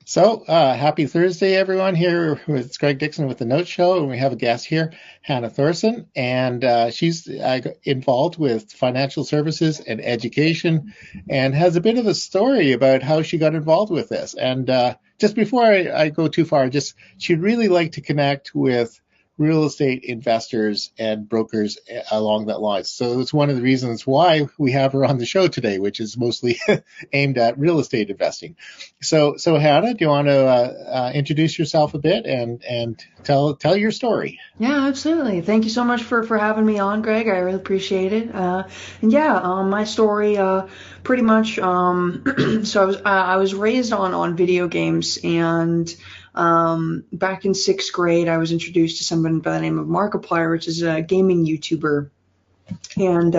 Happy Thursday, everyone. Here with Greg Dixon with the Note Show, and we have a guest here, Hannah Thorsen, and she's involved with financial services and education, and has a bit of a story about how she got involved with this. And just before I go too far, she'd really like to connect with real estate investors and brokers along that line. So it's one of the reasons why we have her on the show today, which is mostly aimed at real estate investing. So Hannah, do you want to introduce yourself a bit and tell your story? Yeah, absolutely. Thank you so much for having me on, Greg. I really appreciate it. My story, pretty much. So I was raised on video games, and back in sixth grade, I was introduced to somebody by the name of Markiplier, which is a gaming YouTuber. And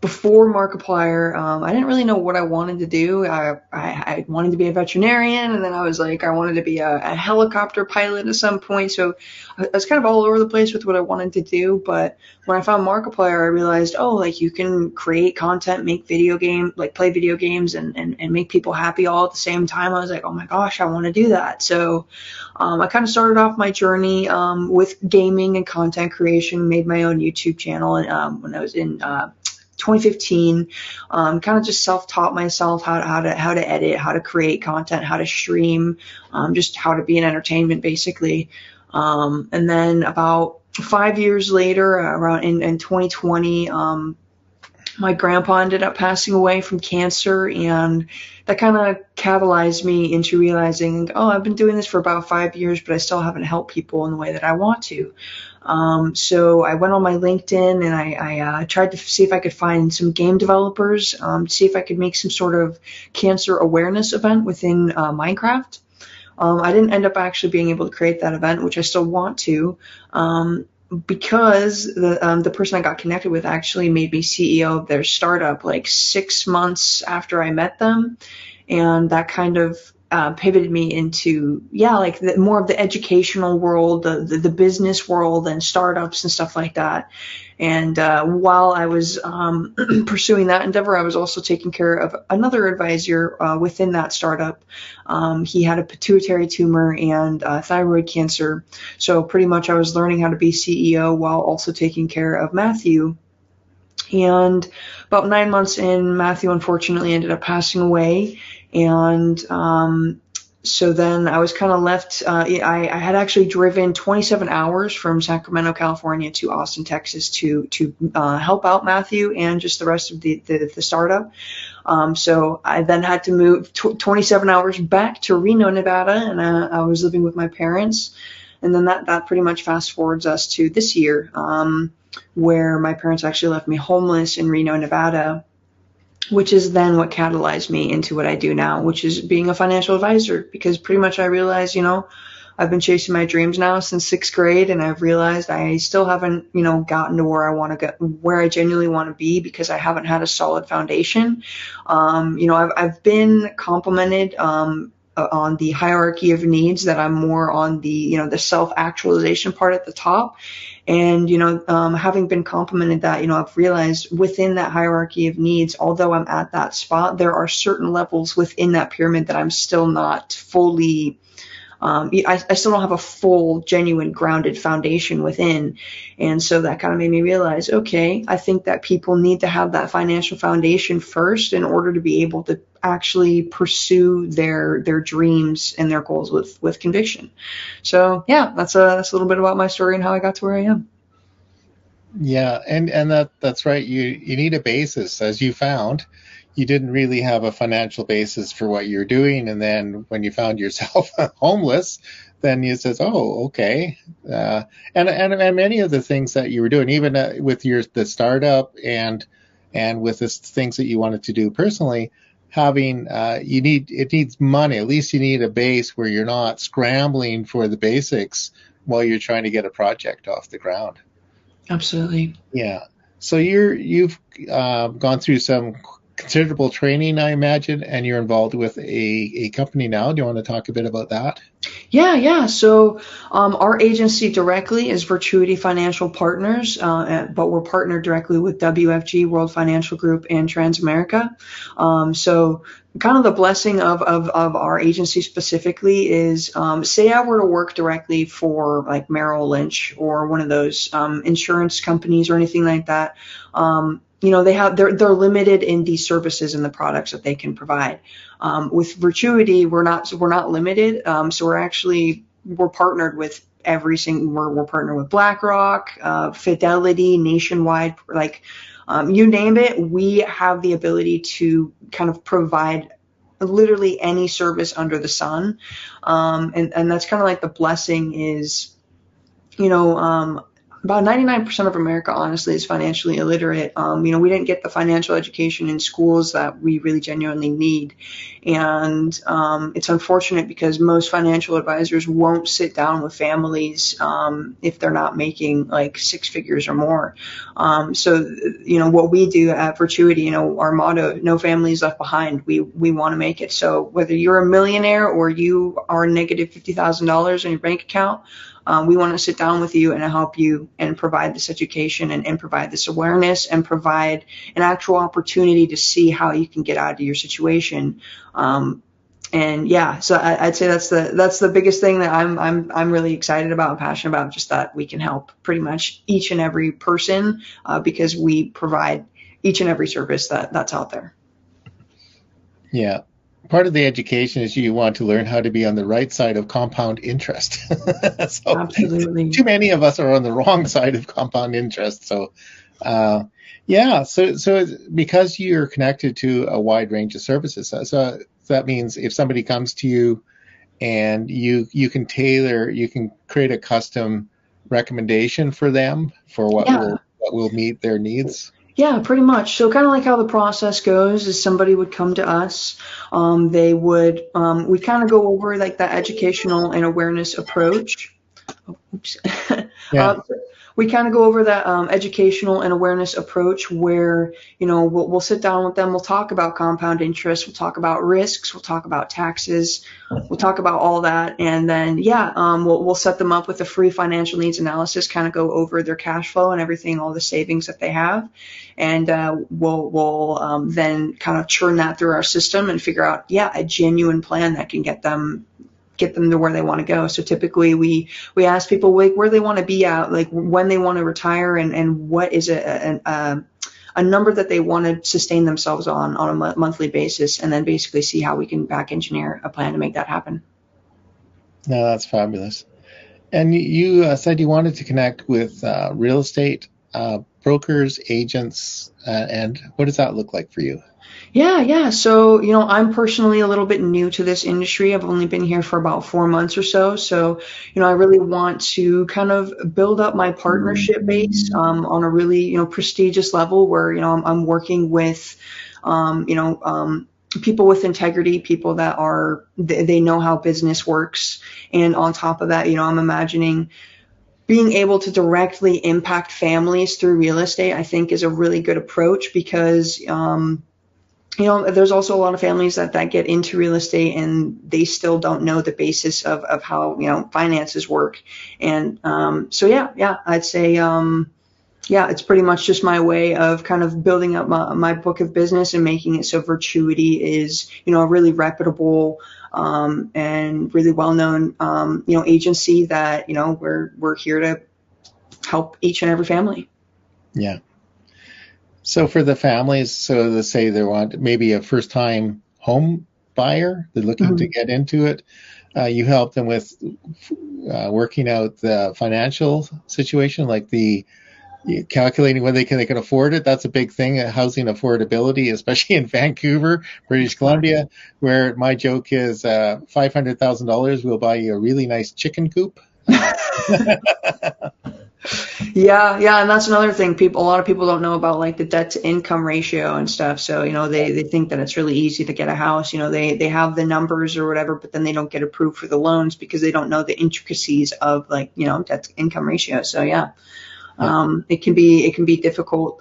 before Markiplier, I didn't really know what I wanted to do. I wanted to be a veterinarian, and then I was like, I wanted to be a helicopter pilot at some point. So I was kind of all over the place with what I wanted to do. But when I found Markiplier, I realized, oh, like you can create content, make play video games, and make people happy all at the same time. I was like, oh my gosh, I want to do that. So I kind of started off my journey with gaming and content creation, made my own YouTube channel when I was in 2015. Kind of just self-taught myself how to edit, how to create content, how to stream, just how to be in entertainment basically. And then about 5 years later, around in 2020, my grandpa ended up passing away from cancer, and that kind of catalyzed me into realizing, oh, I've been doing this for about 5 years, but I still haven't helped people in the way that I want to. So I went on my LinkedIn, and I tried to see if I could find some game developers, see if I could make some sort of cancer awareness event within Minecraft. I didn't end up actually being able to create that event, which I still want to. Because the person I got connected with actually made me CEO of their startup like 6 months after I met them, and that kind of pivoted me into like more of the educational world, the business world, and startups and stuff like that. And while I was pursuing that endeavor, I was also taking care of another advisor within that startup. He had a pituitary tumor and thyroid cancer. So pretty much I was learning how to be CEO while also taking care of Matthew. And about 9 months in, Matthew unfortunately ended up passing away. And so then I was kind of left. I had actually driven 27 hours from Sacramento, California to Austin, Texas to help out Matthew and just the rest of the startup. So I then had to move 27 hours back to Reno, Nevada, and I was living with my parents. And then that pretty much fast forwards us to this year, where my parents actually left me homeless in Reno, Nevada, which is then what catalyzed me into what I do now, which is being a financial advisor. Because pretty much I realized, I've been chasing my dreams now since sixth grade, and I've realized I still haven't, gotten to where I want to get, where I genuinely want to be, because I haven't had a solid foundation. I've been complimented on the hierarchy of needs that I'm more on the self-actualization part at the top. And, having been complimented that, I've realized within that hierarchy of needs, although I'm at that spot, there are certain levels within that pyramid that I'm still not fully, I still don't have a full, genuine, grounded foundation within. And so that kind of made me realize, okay, I think that people need to have that financial foundation first in order to be able to actually pursue their dreams and their goals with conviction. So yeah, that's a little bit about my story and how I got to where I am. Yeah, and that's right. You need a basis, as you found. You didn't really have a financial basis for what you're doing, and then when you found yourself homeless, then you says, "Oh, okay." And many of the things that you were doing, even with the startup and with the things that you wanted to do personally, having it needs money. At least you need a base where you're not scrambling for the basics while you're trying to get a project off the ground. Absolutely. Yeah. So you've gone through some considerable training, I imagine, and you're involved with a company now. Do you want to talk a bit about that? Yeah. So our agency directly is Virtuity Financial Partners, but we're partnered directly with WFG, World Financial Group, and Transamerica. So kind of the blessing of our agency specifically is, say I were to work directly for like Merrill Lynch or one of those insurance companies or anything like that. They're limited in the services and the products that they can provide. With Virtuity, we're not limited. So we're partnered with every single. We're partnered with BlackRock, Fidelity, Nationwide, like you name it. We have the ability to kind of provide literally any service under the sun, and that's kind of like the blessing is, you know, about 99% of America, honestly, is financially illiterate. We didn't get the financial education in schools that we really genuinely need. And it's unfortunate because most financial advisors won't sit down with families if they're not making like six figures or more. What we do at Virtuity, our motto, no families left behind. We want to make it. So whether you're a millionaire or you are negative $50,000 in your bank account, we want to sit down with you and help you and provide this education and provide this awareness and provide an actual opportunity to see how you can get out of your situation. So I'd say that's the biggest thing that I'm really excited about and passionate about, just that we can help pretty much each and every person because we provide each and every service that's out there. Yeah. Part of the education is you want to learn how to be on the right side of compound interest. So Absolutely. too many of us are on the wrong side of compound interest. So, so because you're connected to a wide range of services, so that means if somebody comes to you and you can create a custom recommendation for them for what will meet their needs. Yeah, pretty much. So kind of like how the process goes is somebody would come to us. We kind of go over like that educational and awareness approach. Oh, oops. Yeah. We kind of go over that educational and awareness approach where, we'll sit down with them. We'll talk about compound interest. We'll talk about risks. We'll talk about taxes. We'll talk about all that. And then, we'll set them up with a free financial needs analysis, kind of go over their cash flow and everything, all the savings that they have. And we'll then kind of churn that through our system and figure out, a genuine plan that can get them to where they want to go. So typically we ask people like where they want to be at, like when they want to retire and what is a number that they want to sustain themselves on a monthly basis, and then basically see how we can back engineer a plan to make that happen. No, that's fabulous. And you said you wanted to connect with real estate brokers, agents, and what does that look like for you? Yeah. So, I'm personally a little bit new to this industry. I've only been here for about 4 months or so. So, I really want to kind of build up my partnership base on a really, prestigious level where, I'm working with, people with integrity, people that they know how business works. And on top of that, I'm imagining being able to directly impact families through real estate, I think is a really good approach because, there's also a lot of families that get into real estate and they still don't know the basis of how, finances work. And I'd say, it's pretty much just my way of kind of building up my book of business and making it so Virtuity is, a really reputable and really well-known, agency that, we're here to help each and every family. Yeah. So for the families, so let's say they want maybe a first-time home buyer, they're looking to get into it. You help them with working out the financial situation, like calculating whether they can afford it. That's a big thing, housing affordability, especially in Vancouver, British Columbia, where my joke is $500,000 will buy you a really nice chicken coop. Yeah, and that's another thing. A lot of people don't know about like the debt to income ratio and stuff. So, they think that it's really easy to get a house. They have the numbers or whatever, but then they don't get approved for the loans because they don't know the intricacies of like, debt to income ratio. So yeah. Yeah. It can be difficult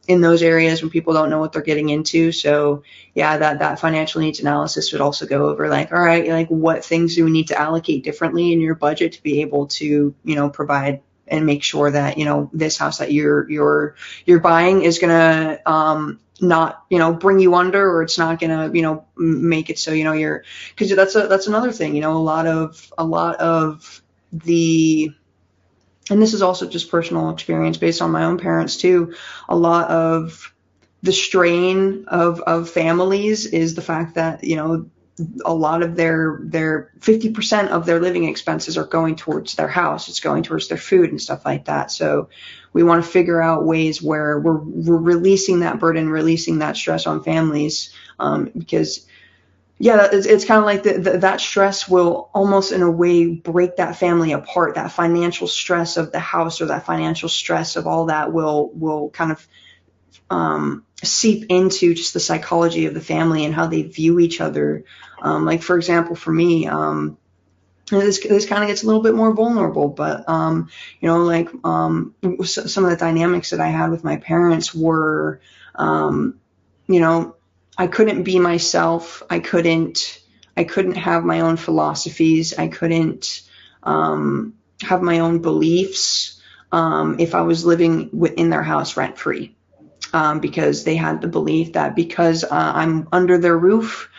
in those areas when people don't know what they're getting into. So yeah, that financial needs analysis would also go over like, all right, like what things do we need to allocate differently in your budget to be able to, provide and make sure that, this house that you're buying is gonna not, bring you under, or it's not gonna, make it so, you're, because that's another thing, a lot of the, and this is also just personal experience based on my own parents too, a lot of the strain of families is the fact that, a lot of their 50% of their living expenses are going towards their house. It's going towards their food and stuff like that. So we want to figure out ways where we're releasing that burden, releasing that stress on families, because yeah, it's kind of like that stress will almost in a way break that family apart. That financial stress of the house, or that financial stress of all that will kind of seep into just the psychology of the family and how they view each other. Like for example, for me, this kind of gets a little bit more vulnerable, but some of the dynamics that I had with my parents were, you know, I couldn't be myself. I couldn't have my own philosophies. I couldn't have my own beliefs if I was living in their house rent free. Because they had the belief that because I'm under their roof,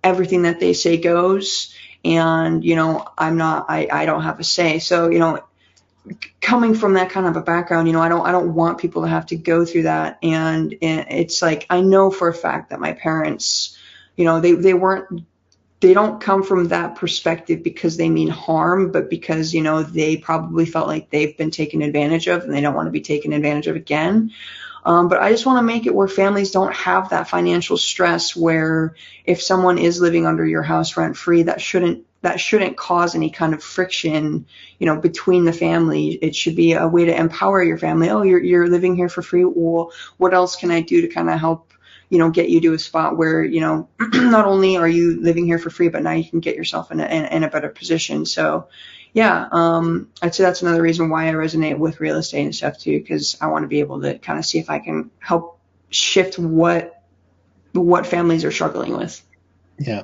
everything that they say goes, and I don't have a say. So coming from that kind of a background, I don't want people to have to go through that. And it's like, I know for a fact that my parents, they don't come from that perspective because they mean harm, but because, they probably felt like they've been taken advantage of and they don't want to be taken advantage of again. But I just want to make it where families don't have that financial stress, where if someone is living under your house rent free, that shouldn't cause any kind of friction, between the family. It should be a way to empower your family. Oh, you're living here for free. Well, what else can I do to kind of help, get you to a spot where, not only are you living here for free, but now you can get yourself in a better position. So yeah, I'd say that's another reason why I resonate with real estate and stuff too, because I want to be able to kind of see if I can help shift what families are struggling with. Yeah.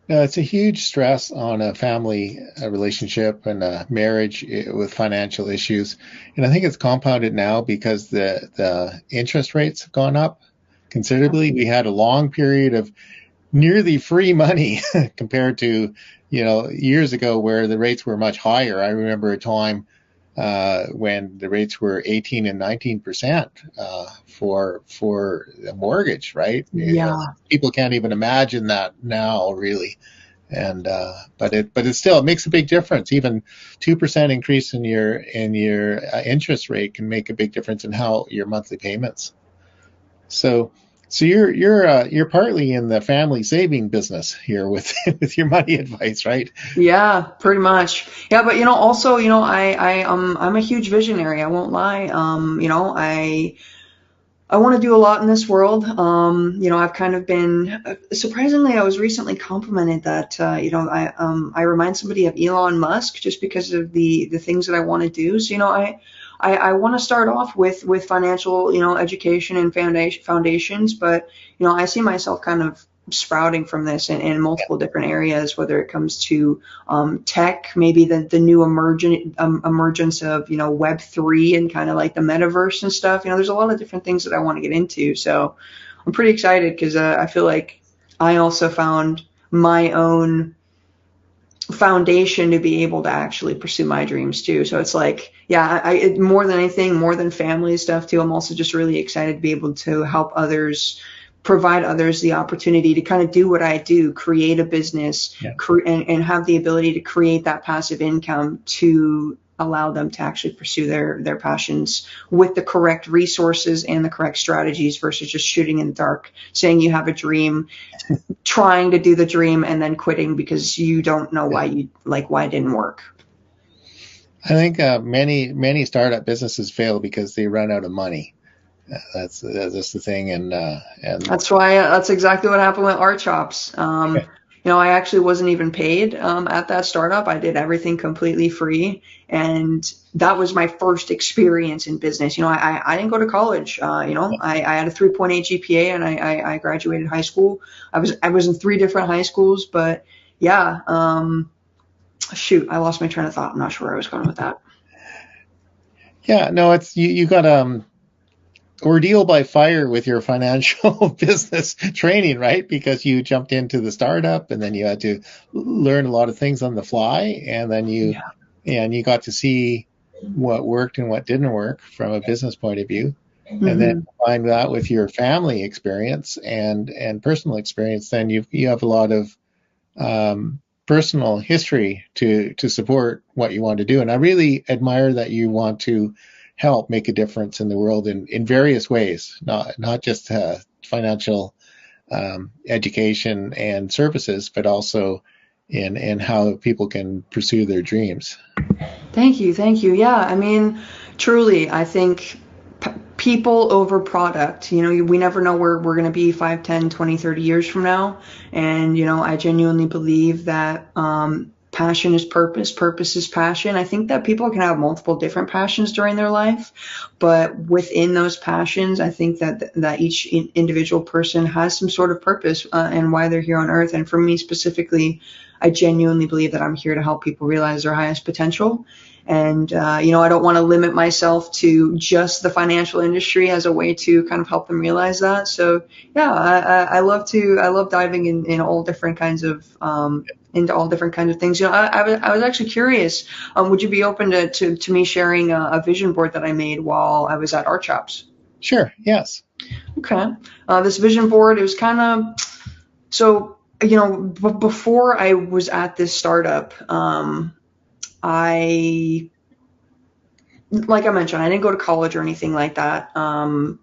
No, it's a huge stress on a family relationship and a marriage with financial issues. And I think it's compounded now because the interest rates have gone up considerably. We had a long period of nearly free money compared to, years ago where the rates were much higher. I remember a time when the rates were 18 and 19% for a mortgage, right? Yeah. People can't even imagine that now, really. And but it still makes a big difference. Even 2% increase in your interest rate can make a big difference in how your monthly payments. So you're partly in the family saving business here with with your money advice, right? Yeah, pretty much. Yeah, but also, I'm a huge visionary. I won't lie. I want to do a lot in this world. I've kind of been surprisingly, I was recently complimented that I remind somebody of Elon Musk just because of the things that I want to do. So I want to start off with financial education and foundations, but I see myself kind of sprouting from this in multiple different areas, whether it comes to tech, maybe the new emergence of Web3 and kind of like the metaverse and stuff. There's a lot of different things that I want to get into, so I'm pretty excited because I feel like I also found my own foundation to be able to actually pursue my dreams too. So it's like, yeah, more than anything, more than family stuff too, I'm also just really excited to be able to help others, provide others the opportunity to kind of do what I do, create a business, Yeah. and have the ability to create that passive income to allow them to actually pursue their passions with the correct resources and the correct strategies, versus just shooting in the dark, saying you have a dream, trying to do the dream, and then quitting because you don't know why it didn't work. I think many startup businesses fail because they run out of money. That's the thing, and That's exactly what happened with Art Chops. I actually wasn't even paid at that startup. I did everything completely free. And that was my first experience in business. I didn't go to college. I had a 3.8 GPA and I graduated high school. I was in 3 different high schools, but yeah, shoot, I lost my train of thought. I'm not sure where I was going with that. Yeah, no, it's you got ordeal by fire with your financial business training, right? Because you jumped into the startup and then you had to learn a lot of things on the fly, and then Yeah. you got to see what worked and what didn't work from a business point of view. And then Hmm. combine that with your family experience and personal experience, then you have a lot of personal history to support what you want to do. And I really admire that you want to help make a difference in the world in various ways, not just financial education and services, but also in how people can pursue their dreams. Thank you. Thank you. Yeah. I mean, truly, I think people over product. We never know where we're going to be 5, 10, 20, 30 years from now. And, I genuinely believe that passion is purpose, purpose is passion. I think that people can have multiple different passions during their life, but within those passions, I think that each individual person has some sort of purpose and why they're here on earth. And for me specifically, I genuinely believe that I'm here to help people realize their highest potential. And, I don't want to limit myself to just the financial industry as a way to kind of help them realize that. So yeah, I love diving in all different kinds of, into all different kinds of things. I was actually curious. Would you be open to me sharing a vision board that I made while I was at Art Shops? Sure. Yes. Okay. This vision board, it was kind of, so, before I was at this startup, I, like I mentioned, I didn't go to college or anything like that. And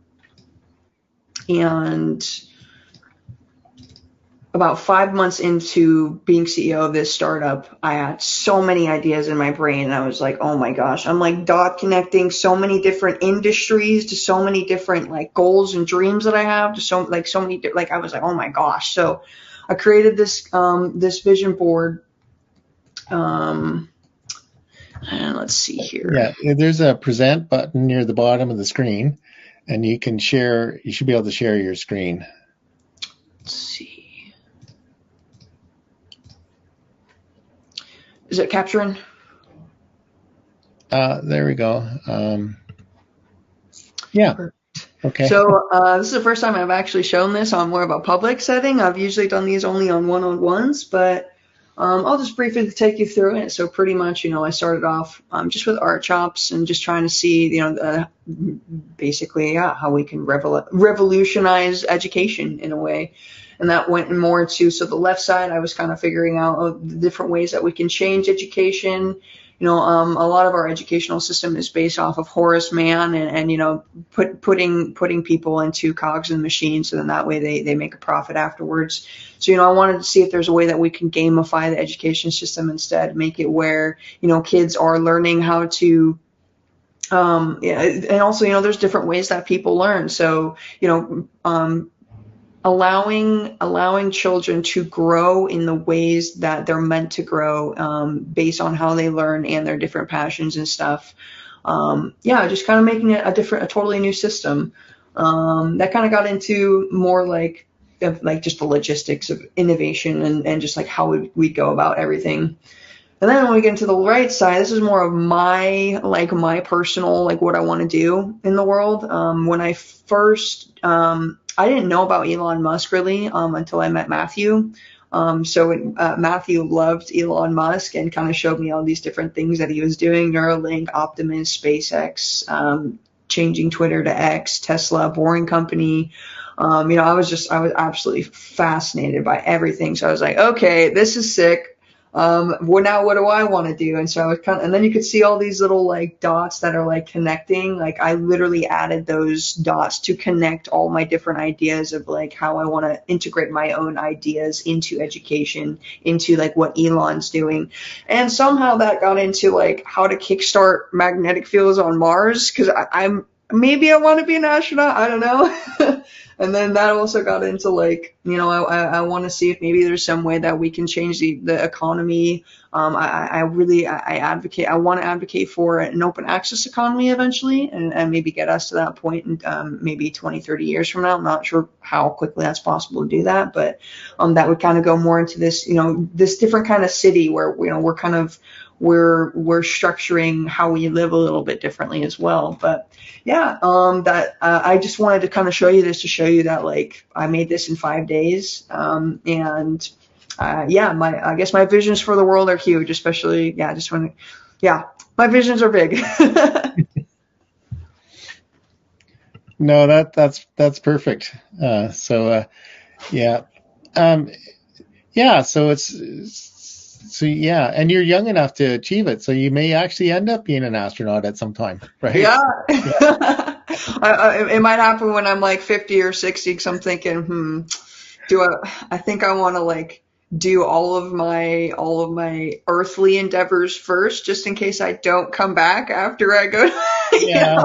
about 5 months into being CEO of this startup, I had so many ideas in my brain, and I was like, oh my gosh, I'm like dot connecting so many different industries to so many different like goals and dreams that I have to so many, like I was like, oh my gosh. So I created this vision board. Um, and let's see here. Yeah. There's a present button near the bottom of the screen, and you can share. You should be able to share your screen. Let's see. Is it capturing? There we go. Yeah. Okay. So this is the first time I've actually shown this on more of a public setting. I've usually done these only on one-on-ones, but I'll just briefly take you through it. So pretty much, I started off just with art shops and just trying to see, basically, yeah, how we can revolutionize education in a way. And that went more into, so the left side, I was kind of figuring out the different ways that we can change education. A lot of our educational system is based off of Horace Mann and putting people into cogs in the machine, so then that way they make a profit afterwards. So, I wanted to see if there's a way that we can gamify the education system instead, make it where, kids are learning how to, yeah, and also, there's different ways that people learn. So, allowing children to grow in the ways that they're meant to grow, based on how they learn and their different passions and stuff. Yeah, just kind of making it a totally new system. That kind of got into more like just the logistics of innovation and just like how we go about everything. And then when we get into the right side, this is more of my personal, like what I want to do in the world. When I first, I didn't know about Elon Musk really until I met Matthew. Matthew loved Elon Musk and kind of showed me all these different things that he was doing: Neuralink, Optimus, SpaceX, changing Twitter to X, Tesla, Boring Company. I was absolutely fascinated by everything. So I was like, okay, this is sick. Now what do I want to do? And so I was and then you could see all these little like dots that are like connecting. Like I literally added those dots to connect all my different ideas of like how I want to integrate my own ideas into education, into like what Elon's doing. And somehow that got into like how to kickstart magnetic fields on Mars. Cause maybe I want to be an astronaut. I don't know. And then that also got into like, I want to see if maybe there's some way that we can change the economy. I want to advocate for an open access economy eventually, and maybe get us to that point in maybe 20, 30 years from now. I'm not sure how quickly that's possible to do that, but that would kind of go more into this, this different kind of city where, we're kind of, we're structuring how we live a little bit differently as well. But yeah, that I just wanted to kind of show you this to show you that like I made this in 5 days, and yeah, I guess my visions for the world are huge, especially just when my visions are big. No, that's perfect. Yeah, yeah. And you're young enough to achieve it, so you may actually end up being an astronaut at some time, right? Yeah. Yeah. It might happen when I'm like 50 or 60, because I'm thinking, I think I want to like do all of my earthly endeavors first, just in case I don't come back after I go. Yeah.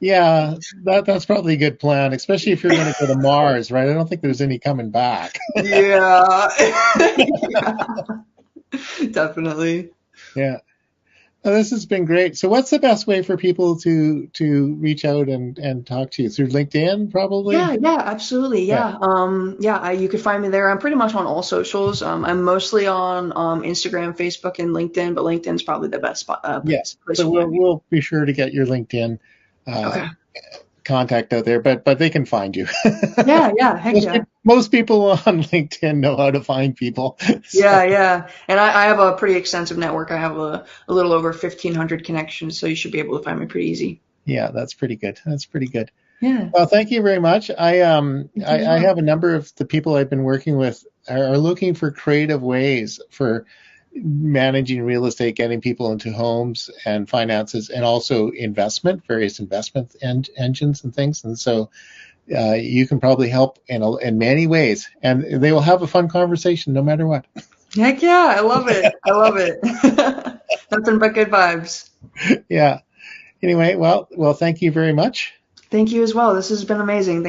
Yeah, that's probably a good plan, especially if you're going to go to Mars, right? I don't think there's any coming back. Yeah. Yeah. Definitely. Yeah. Well, this has been great. So what's the best way for people to reach out and talk to you? Through LinkedIn, probably? Yeah, absolutely. Yeah. You could find me there. I'm pretty much on all socials. I'm mostly on Instagram, Facebook, and LinkedIn, but LinkedIn's probably the best spot. Yeah. Place So to we'll find me. we'll be sure to get your LinkedIn Okay. contact out there, but they can find you. Yeah. Heck yeah. Most people on LinkedIn know how to find people. So, Yeah. And I have a pretty extensive network. I have a little over 1,500 connections, so you should be able to find me pretty easy. yeah, that's pretty good. That's pretty good. Yeah. Well, thank you very much. Thank you as I well. have a number of the people I've been working with are looking for creative ways for managing real estate, getting people into homes and finances, and also various investment engines and things. And so you can probably help in many ways, and they will have a fun conversation no matter what. Heck yeah. I love it. I love it. Nothing but good vibes. Yeah. Anyway, well, thank you very much. Thank you as well. This has been amazing.